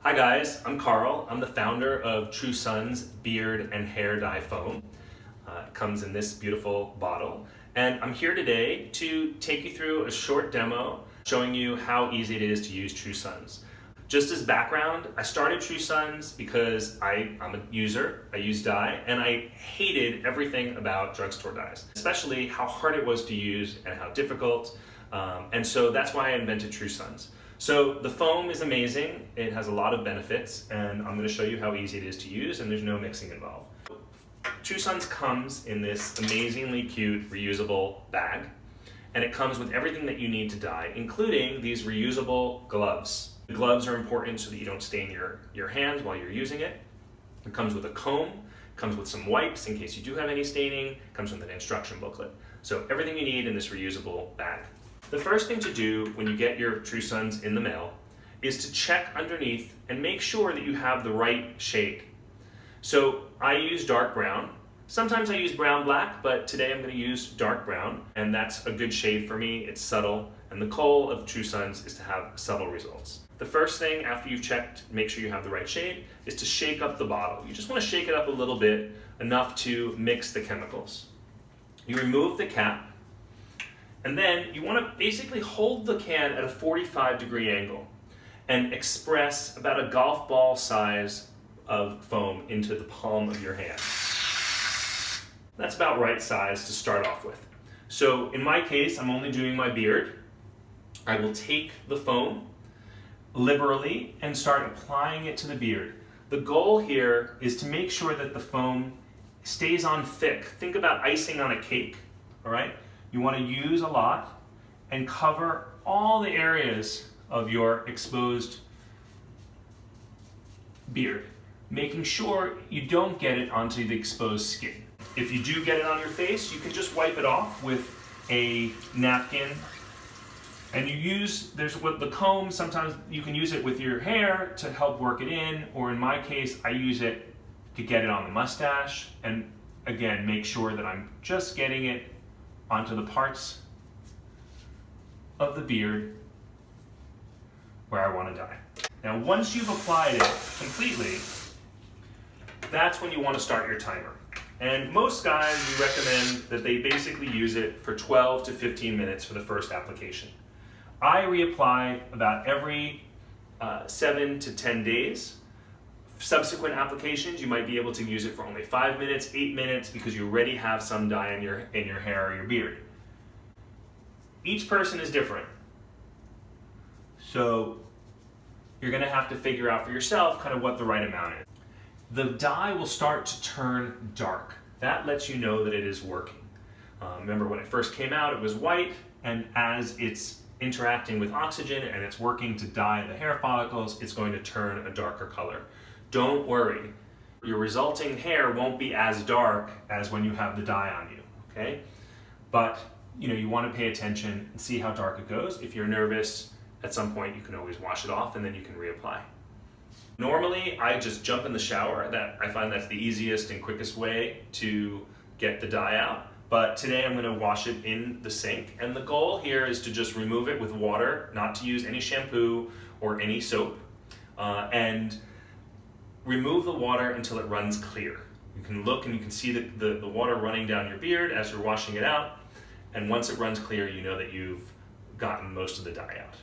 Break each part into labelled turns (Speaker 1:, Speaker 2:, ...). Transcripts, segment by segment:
Speaker 1: Hi guys, I'm Carl. I'm the founder of True Sun's Beard and Hair Dye Foam. It comes in this beautiful bottle. And I'm here today to take you through a short demo showing you how easy it is to use True Sun's. Just as background, I started True Sun's because I'm a user, I use dye, and I hated everything about drugstore dyes, especially how hard it was to use and how difficult. And so that's why I invented True Sun's. So the foam is amazing, it has a lot of benefits, and I'm going to show you how easy it is to use, and there's no mixing involved. True Sun's comes in this amazingly cute reusable bag, and it comes with everything that you need to dye, including these reusable gloves. The gloves are important so that you don't stain your hands while you're using it. It comes with a comb, comes with some wipes in case you do have any staining, comes with an instruction booklet. So everything you need in this reusable bag. The first thing to do when you get your True Sun's in the mail is to check underneath and make sure that you have the right shade. So I use dark brown. Sometimes I use brown black, but today I'm going to use dark brown, and that's a good shade for me. It's subtle, and the goal of True Sun's is to have subtle results. The first thing after you've checked, make sure you have the right shade, is to shake up the bottle. You just want to shake it up a little bit, enough to mix the chemicals. You remove the cap, and then you want to basically hold the can at a 45-degree angle and express about a golf ball size of foam into the palm of your hand. That's about right size to start off with. So in my case, I'm only doing my beard. I will take the foam liberally and start applying it to the beard. The goal here is to make sure that the foam stays on thick. Think about icing on a cake, all right? You want to use a lot and cover all the areas of your exposed beard, making sure you don't get it onto the exposed skin. If you do get it on your face, you can just wipe it off with a napkin. And you use, with the comb, sometimes you can use it with your hair to help work it in, or in my case, I use it to get it on the mustache, and again, make sure that I'm just getting it onto the parts of the beard where I want to dye. Now, once you've applied it completely, that's when you want to start your timer. And most guys, we recommend that they basically use it for 12 to 15 minutes for the first application. I reapply about every 7 to 10 days. Subsequent applications, you might be able to use it for only 5 minutes, 8 minutes, because you already have some dye in your hair or your beard. Each person is different. So you're going to have to figure out for yourself kind of what the right amount is. The dye will start to turn dark. That lets you know that it is working. Remember when it first came out, it was white, and as it's interacting with oxygen and it's working to dye the hair follicles, it's going to turn a darker color. Don't worry, your resulting hair won't be as dark as when you have the dye on you, okay? But you want to pay attention and see how dark it goes. If you're nervous, at some point you can always wash it off and then you can reapply. Normally, I just jump in the shower. I find that's the easiest and quickest way to get the dye out. But today I'm going to wash it in the sink, and the goal here is to just remove it with water, not to use any shampoo or any soap, and remove the water until it runs clear. You can look and you can see the water running down your beard as you're washing it out, and once it runs clear, you know that you've gotten most of the dye out.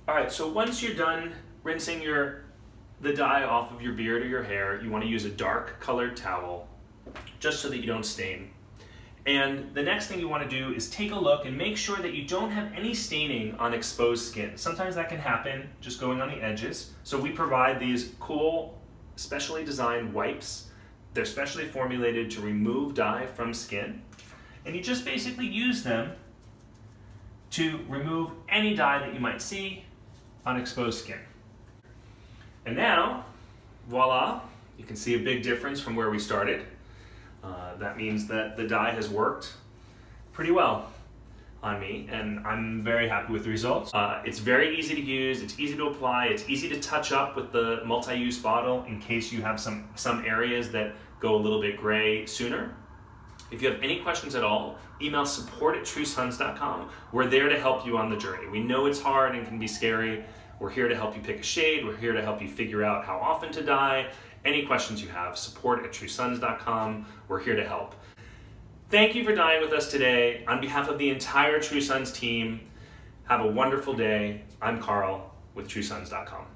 Speaker 1: All right, so once you're done rinsing the dye off of your beard or your hair, you want to use a dark colored towel just so that you don't stain. And the next thing you want to do is take a look and make sure that you don't have any staining on exposed skin. Sometimes that can happen just going on the edges. So we provide these cool, specially designed wipes. They're specially formulated to remove dye from skin. And you just basically use them to remove any dye that you might see on exposed skin. And now, voila, you can see a big difference from where we started. That means that the dye has worked pretty well on me, and I'm very happy with the results. It's very easy to use, it's easy to apply, it's easy to touch up with the multi-use bottle in case you have some areas that go a little bit gray sooner. If you have any questions at all, email support@truesuns.com. We're there to help you on the journey. We know it's hard and can be scary. We're here to help you pick a shade. We're here to help you figure out how often to dye. Any questions you have, support@truesons.com. We're here to help. Thank you for dyeing with us today. On behalf of the entire True Sons team, have a wonderful day. I'm Carl with truesons.com.